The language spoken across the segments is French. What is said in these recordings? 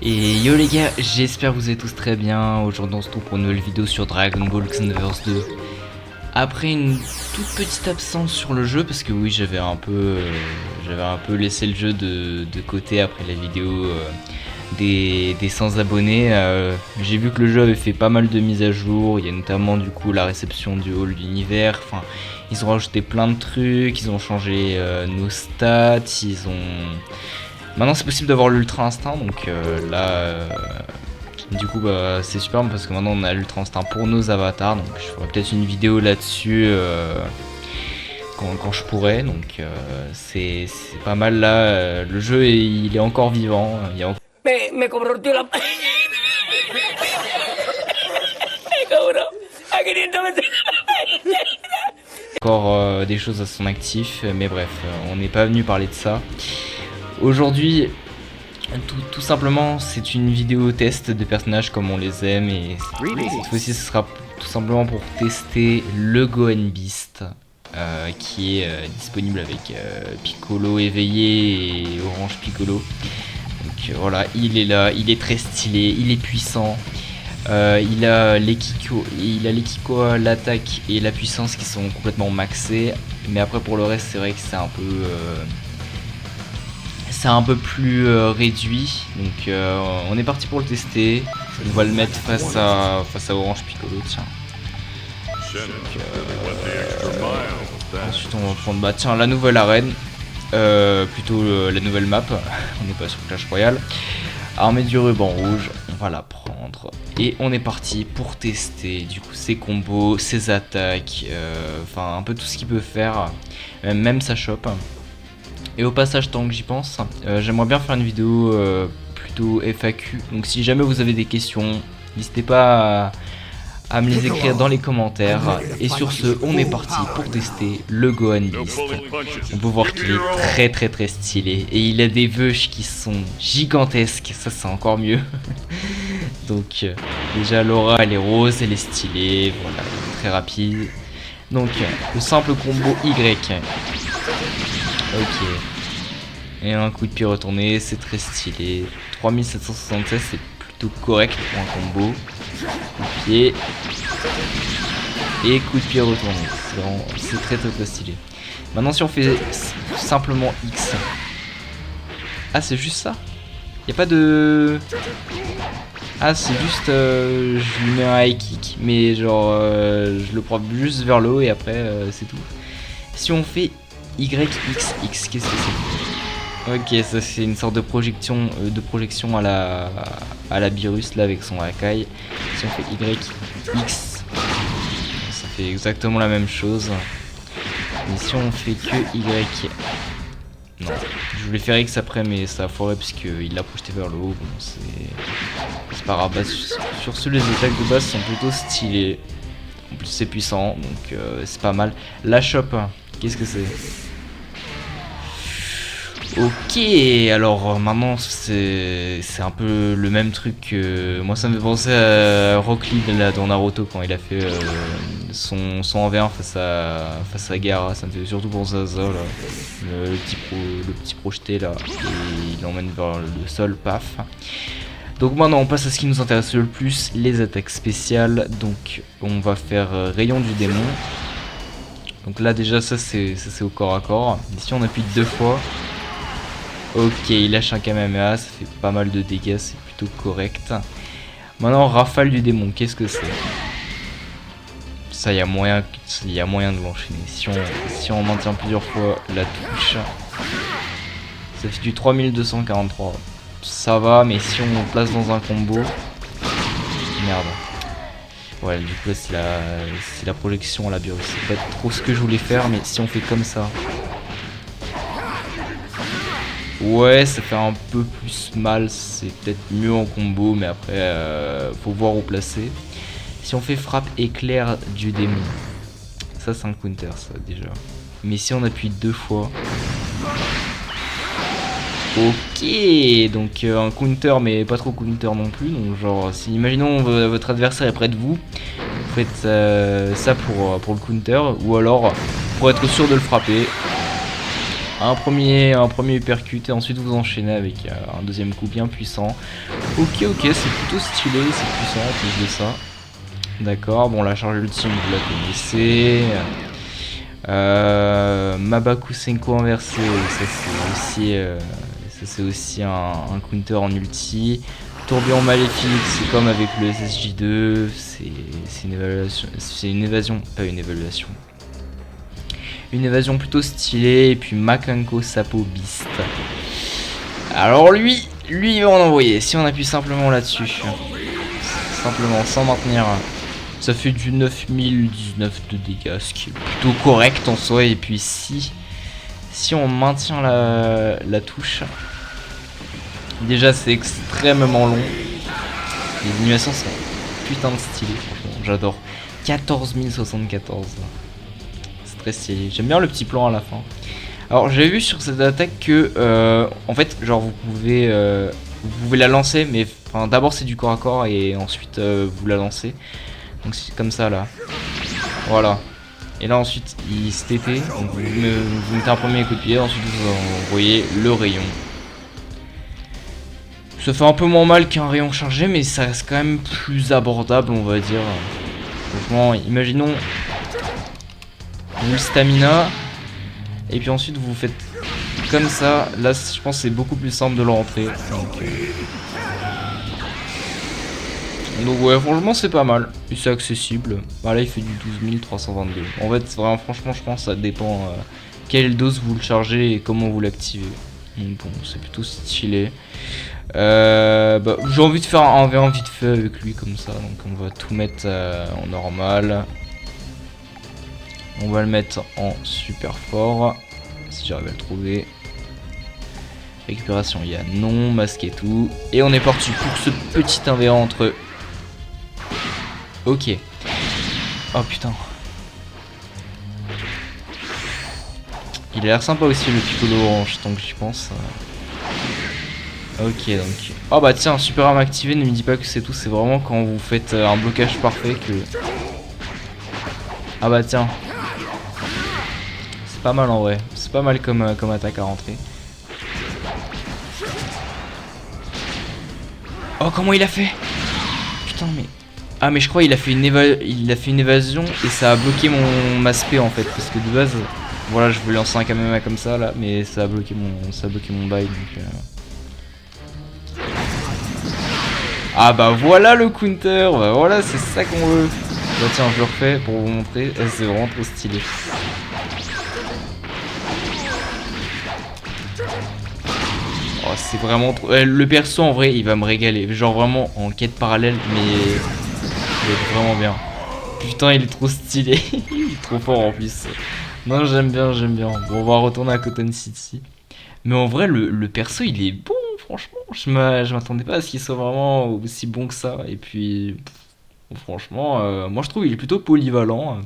Et yo les gars, j'espère que vous êtes tous très bien. Aujourd'hui on se retrouve pour une nouvelle vidéo sur Dragon Ball Xenoverse 2. Après une toute petite absence sur le jeu, parce que oui j'avais un peu laissé le jeu de côté après la vidéo des 100 abonnés. J'ai vu que le jeu avait fait pas mal de mises à jour. Il y a notamment du coup la réception du hall d'univers. Enfin, ils ont rajouté plein de trucs, ils ont changé nos stats, ils ont... Maintenant c'est possible d'avoir l'ultra instinct, donc du coup bah, c'est super parce que maintenant on a l'ultra instinct pour nos avatars, donc je ferai peut-être une vidéo là-dessus quand je pourrai, donc c'est pas mal là, le jeu il est encore vivant, il y a Me convirtió la... Me cobró a 500 veces. encore des choses à son actif, mais bref, on n'est pas venu parler de ça. Aujourd'hui, tout simplement, c'est une vidéo test de personnages comme on les aime, et cette fois-ci ce sera tout simplement pour tester le Gohan Beast qui est disponible avec Piccolo éveillé et Orange Piccolo. Donc voilà, il est là, il est très stylé, il est puissant. Il a les Kiko, l'attaque et la puissance qui sont complètement maxés, mais après pour le reste c'est vrai que c'est un peu plus réduit, donc on est parti pour le tester. On va le mettre face à Orange Piccolo, tiens. Donc, ensuite on va prendre tiens, la nouvelle arène, plutôt la nouvelle map, on n'est pas sur Clash Royale. Armée du ruban rouge, on va la prendre et on est parti pour tester du coup ses combos, ses attaques, enfin un peu tout ce qu'il peut faire, même sa shop. Et au passage, tant que j'y pense, j'aimerais bien faire une vidéo plutôt FAQ, donc si jamais vous avez des questions, n'hésitez pas à me les écrire dans les commentaires. Et sur ce, on est parti pour tester le Gohan Beast. On peut voir qu'il est très stylé, et il a des vœux qui sont gigantesques, ça c'est encore mieux. Donc déjà l'aura elle est rose, elle est stylée, voilà, très rapide. Donc le simple combo Y. Ok. Et un coup de pied retourné, c'est très stylé. 3776, c'est plutôt correct pour un combo. Coup de pied. Et coup de pied retourné. C'est très stylé. Maintenant si on fait simplement X. Ah c'est juste ça? Y a pas de... Ah c'est juste... je lui mets un high kick. Mais genre je le prends juste vers le haut et après c'est tout. Si on fait YXX, qu'est-ce que c'est? Ok, ça c'est une sorte de projection à la Beerus là avec son Hakai. Si on fait YX, ça fait exactement la même chose. Mais si on fait que Y, non, je voulais faire X après mais ça a foiré parce qu'il l'a projeté vers le haut. Bon, c'est pas grave. Sur ce, les attaques de base sont plutôt stylées. En plus c'est puissant, donc c'est pas mal. La shop, qu'est-ce que c'est? Ok, alors maintenant c'est un peu le même truc que... Moi ça me fait penser à Rock Lee là, dans Naruto quand il a fait son 1v1 face à Gaara. Ça me fait surtout penser à ça là. Le petit projeté là, et il l'emmène vers le sol, paf. Donc maintenant on passe à ce qui nous intéresse le plus, les attaques spéciales. Donc on va faire rayon du démon. Donc là déjà ça c'est au corps à corps. Ici on appuie 2 fois. Ok, il lâche un Kamehameha, ça fait pas mal de dégâts, c'est plutôt correct. Maintenant, rafale du démon, qu'est-ce que c'est? Ça, il y a moyen de l'enchaîner. Si on maintient plusieurs fois la touche, ça fait du 3243. Ça va, mais si on le place dans un combo... Merde. Ouais, du coup, là, c'est la projection à la Beerus. C'est pas trop ce que je voulais faire, mais si on fait comme ça... Ouais, ça fait un peu plus mal, c'est peut-être mieux en combo, mais après, faut voir où placer. Si on fait frappe éclair du démon, ça c'est un counter, ça déjà. Mais si on appuie 2 fois... Ok, donc un counter, mais pas trop counter non plus. Donc genre, si imaginons votre adversaire est près de vous, vous faites ça pour le counter, ou alors pour être sûr de le frapper. un premier uppercut et ensuite vous enchaînez avec un deuxième coup bien puissant. Ok, c'est plutôt stylé, c'est puissant en plus de ça. D'accord, bon la charge ultime vous la connaissez. Mabaku Senko inversé, ça c'est aussi un counter en ulti. Tourbillon maléfique, c'est comme avec le SSJ2, c'est une évasion, pas une évaluation. Une évasion plutôt stylée, et puis Makanko Sapo Beast. Alors lui il va en envoyer, si on appuie simplement là-dessus. Simplement, sans maintenir. Ça fait du 9019 de dégâts, ce qui est plutôt correct en soi. Et puis si on maintient la touche, déjà c'est extrêmement long. Les animations sont putain de stylées, franchement, j'adore. 14 074. C'est très stylé. J'aime bien le petit plan à la fin. Alors j'ai vu sur cette attaque que en fait genre vous pouvez la lancer, mais d'abord c'est du corps à corps et ensuite vous la lancez. Donc c'est comme ça là. Voilà. Et là ensuite il se TT. Donc vous mettez un premier coup de pied, ensuite vous envoyez le rayon. Ça fait un peu moins mal qu'un rayon chargé, mais ça reste quand même plus abordable, on va dire. Franchement, imaginons le stamina. Et puis ensuite vous faites comme ça. Là je pense que c'est beaucoup plus simple de le rentrer. Donc ouais, franchement c'est pas mal. Et c'est accessible. Bah là il fait du 12 322. En fait vraiment, franchement je pense que ça dépend quelle dose vous le chargez et comment vous l'activez. Donc bon, c'est plutôt stylé. Bah, j'ai envie de faire un 1v1 vite fait avec lui comme ça. Donc on va tout mettre en normal. On va le mettre en super fort. Si j'arrive à le trouver. Récupération, il y a non, masque et tout. Et on est parti pour ce petit 1v1 entre eux. Ok. Oh putain. Il a l'air sympa aussi le piccolo orange, tant que j'y pense. Ok donc. Oh bah tiens, super arme activée, ne me dis pas que c'est tout, c'est vraiment quand vous faites un blocage parfait que... Ah bah tiens. C'est pas mal en vrai, c'est pas mal comme attaque à rentrer. Oh comment il a fait? Putain mais... Ah mais je crois qu'il a fait une évasion et ça a bloqué ma spé en fait, parce que de base... Voilà, je voulais lancer un Kamehame comme ça là, mais ça a bloqué mon bail donc... Ah bah voilà le counter, bah voilà c'est ça qu'on veut. Bah tiens je le refais pour vous montrer, c'est vraiment trop stylé. Oh c'est vraiment trop... le perso en vrai il va me régaler, genre vraiment en quête parallèle mais il est vraiment bien. Putain il est trop stylé, il est trop fort en plus. Non j'aime bien. Bon on va retourner à Cotton City. Mais en vrai le perso il est bon. Franchement, je m'attendais pas à ce qu'il soit vraiment aussi bon que ça. Et puis, franchement, moi je trouve qu'il est plutôt polyvalent.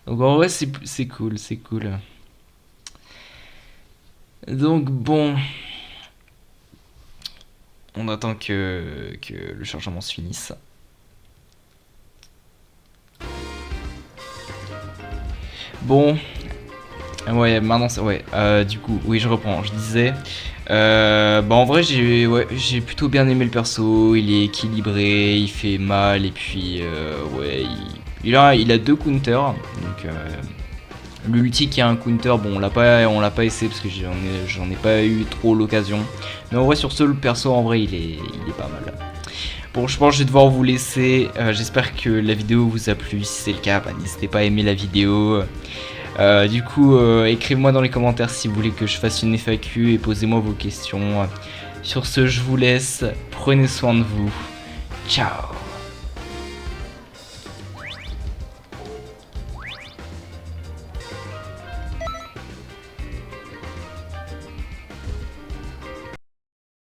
Donc en vrai, c'est cool. Donc bon, on attend que le chargement se finisse. Bon, ouais, maintenant c'est... Ouais, du coup, oui, je reprends. Je disais... bah en vrai j'ai plutôt bien aimé le perso, il est équilibré, il fait mal et puis ouais il a deux counters donc l'ulti qui a un counter bon on l'a pas essayé parce que j'en ai pas eu trop l'occasion, mais en vrai sur ce le perso en vrai il est pas mal. Bon je pense que je vais devoir vous laisser, j'espère que la vidéo vous a plu, si c'est le cas bah, n'hésitez pas à aimer la vidéo. Du coup, écrivez-moi dans les commentaires si vous voulez que je fasse une FAQ et posez-moi vos questions. Sur ce, je vous laisse. Prenez soin de vous. Ciao.